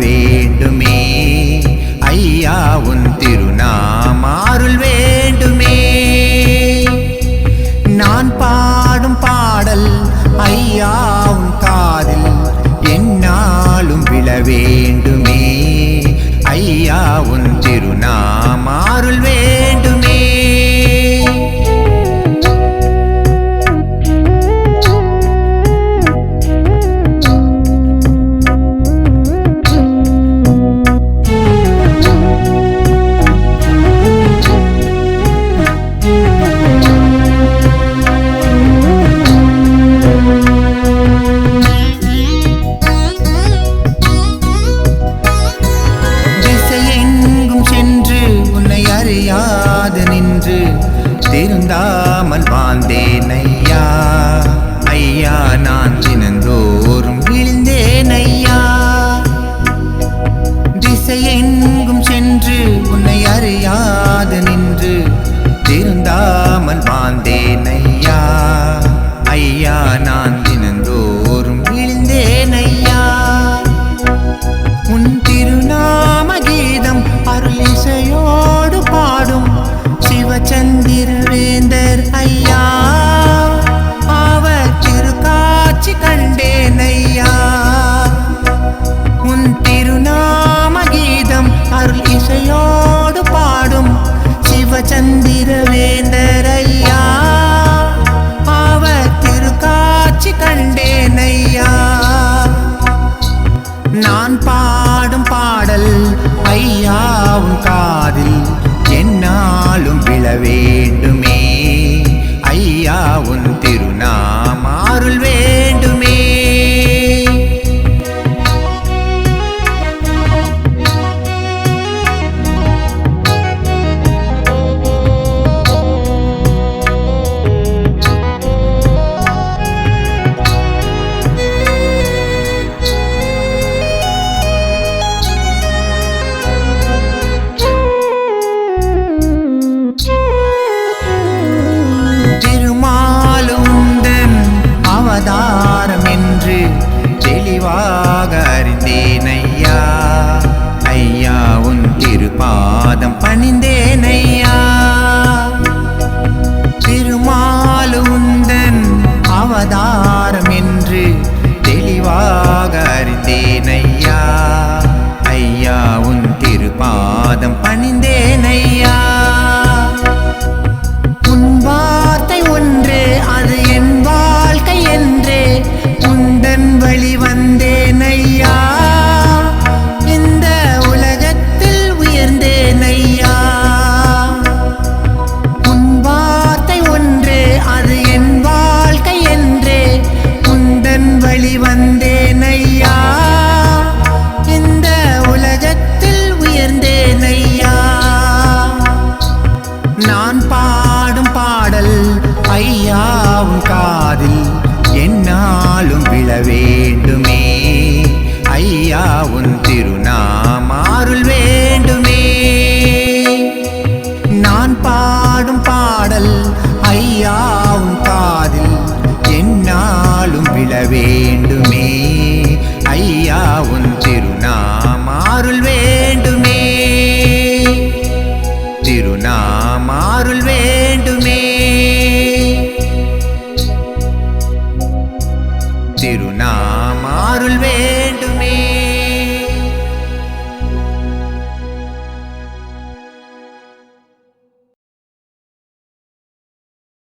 வேண்டுமே ஐயா உன் திருநாமருள் வேண்டுமே. நான் பாடும் பாடல் ஐயா உன் காதில் என்னாலும் விழ வேண்டுமே. ஐயா உன் திருநாமருள் வேண்டுமே. நின்று திருந்தாமல் வாழ்ந்தேன் ஐயா. ஐயா நான் தினந்தோறும் விழுந்தேன் ஐயா. திசையெங்கும் சென்று உன்னை அறியாது நின்று திருந்தாமல் வாழ்ந்தேன் ஐயா. ஐயா நான் தினந்தோறும் விழுந்தேன் ஐயா. உன் திருநாம கீதம் அருள் இசையோடு பாடும் சிவச்சந்திரவேந்தர் ஐயா. அவர் திருக்காட்சி கண்டேன் ஐயா. உன் திருநாம கீதம் அருள் இசையோடு பாடும் சிவச்சந்திரவேந்தர் ஐயா. அவர் திருக்காட்சி கண்டேன் ஐயா. நான் பாடும் பாடல் ஐயா உன் காதில் என்னாலும் விழ வேண்டுமே. ஐயா உன் திருநாமருள் வேண்டுமே. அவதாரம் என்று தெளிவாக அறிந்தேன் ஐயா. ஐயா உன் திருப்பாதம் பணிந்தேன் ஐயா. திருமாலுந்தன் அவதாரம் என்று தெளிவாக அறிந்தேன் ஐயா. ஐயா உன் திருப்பாதம் பணிந்தேன் ஐயா. உன் வார்த்தை ஒன்றே அது என் வாழ்க்கை என்றே உந்தன் வழி வந்தேன் ஐயா. இந்த உலகத்தில் உயர்ந்தேன் ஐயா. உன் வார்த்தை ஒன்றே அது என் வாழ்க்கை என்றே உந்தன் வழி வந்தேன் ஐயா. இந்த உலகத்தில் உயர்ந்தேன் ஐயா. நான் பாடும் பாடல் ஐயா உன் காதில் என்னாலும் விழ வேண்டுமே. ஐயா உன் திருநாமருள் வேண்டுமே. நான் பாடும் பாடல் ஐயா உன் காதில் என்னாலும் விழ வேண்டுமே. ஐயா உன் திருநாமருள் வேண்டுமே. திருநாமருள் வேண்டுமே. திருநாமருள் வேண்டுமே.